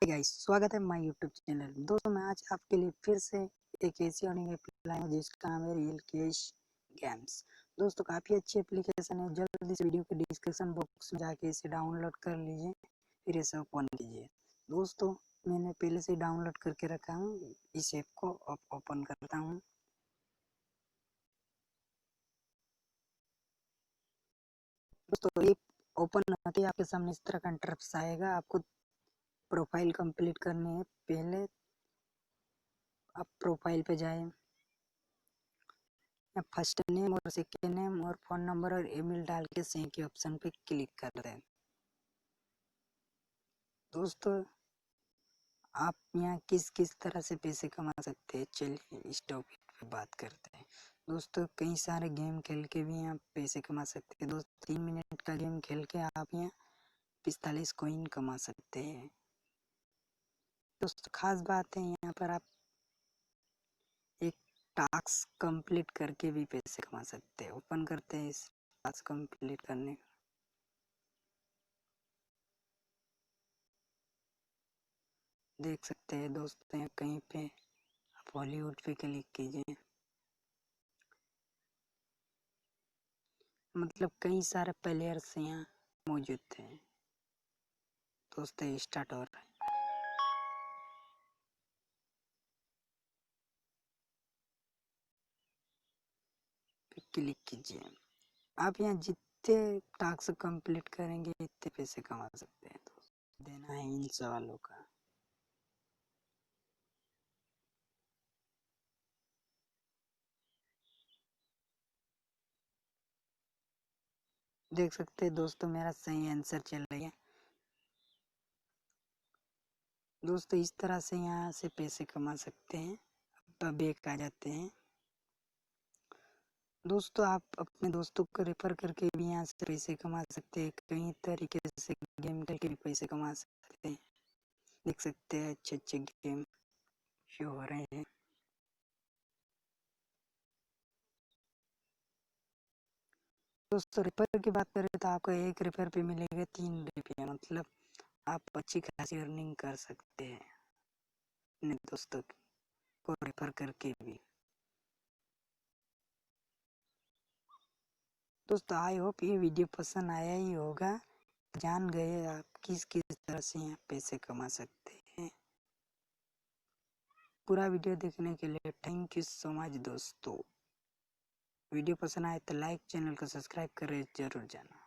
Guys, स्वागत है my YouTube channel. दोस्तों मैं आज आपके लिए फिर से एक ऐसी अर्निंग ऐप लाया हूं जिसका नाम है रियल कैश गेम्स। दोस्तों काफ़ी अच्छी एप्लीकेशन है। जल्दी इस वीडियो के डिस्क्रिप्शन बॉक्स में जाके इसे डाउनलोड कर लीजिए, फिर इसे ओपन कीजिए। दोस्तों मैंने पहले से डाउनलोड करके रखा हूँ, इस ऐप को ओपन करता हूँ। दोस्तों ऐप ओपन होते ही आपके सामने इस तरह का इंटरफेस आएगा। आपको प्रोफाइल कंप्लीट करनी है। पहले आप प्रोफाइल पे जाएं, फर्स्ट नेम और सेकेंड नेम और फ़ोन नंबर और ईमेल डाल के सेव के ऑप्शन पे क्लिक कर दें। दोस्तों आप यहाँ किस किस तरह से पैसे कमा सकते हैं, चलिए इस टॉपिक पे बात करते हैं। दोस्तों कई सारे गेम खेल के भी यहाँ पैसे कमा सकते हैं। दोस्तों 3 मिनट का गेम खेल के आप यहाँ 45 कॉइन कमा सकते हैं। दोस्तों खास बात है यहाँ पर आप एक टास्क कंप्लीट करके भी पैसे कमा सकते हैं। ओपन करते हैं इस टास्क कंप्लीट करने का। देख सकते हैं दोस्तों यहाँ कहीं पे आप हॉलीवुड पे क्लिक कीजिए। मतलब कई सारे प्लेयर्स यहाँ मौजूद थे। दोस्तों स्टार्ट हो रहा है। क्लिक कीजिए। आप यहाँ जितने टास्क कंप्लीट करेंगे इतने पैसे कमा सकते हैं। दोस्तों देना है इन सवालों का। देख सकते हैं दोस्तों मेरा सही आंसर चल रहा है। दोस्तों इस तरह से यहाँ से पैसे कमा सकते हैं। अब बैक आ जाते हैं। दोस्तों आप अपने दोस्तों को रेफर करके भी यहाँ से पैसे कमा सकते हैं। कई तरीके से गेम खेल के भी पैसे कमा सकते हैं। देख सकते हैं अच्छे अच्छे गेम शो हो रहे हैं। दोस्तों रेफर की बात करें तो आपको एक रेफर पे मिलेगा 3 रुपये। मतलब आप अच्छी खासी अर्निंग कर सकते हैं अपने दोस्तों को रेफर करके भी। दोस्तों आई होप ये वीडियो पसंद आया ही होगा। जान गए आप किस किस तरह से यहाँ पैसे कमा सकते हैं। पूरा वीडियो देखने के लिए थैंक यू सो मच दोस्तों। वीडियो पसंद आए तो लाइक, चैनल को सब्सक्राइब करें जरूर जाना।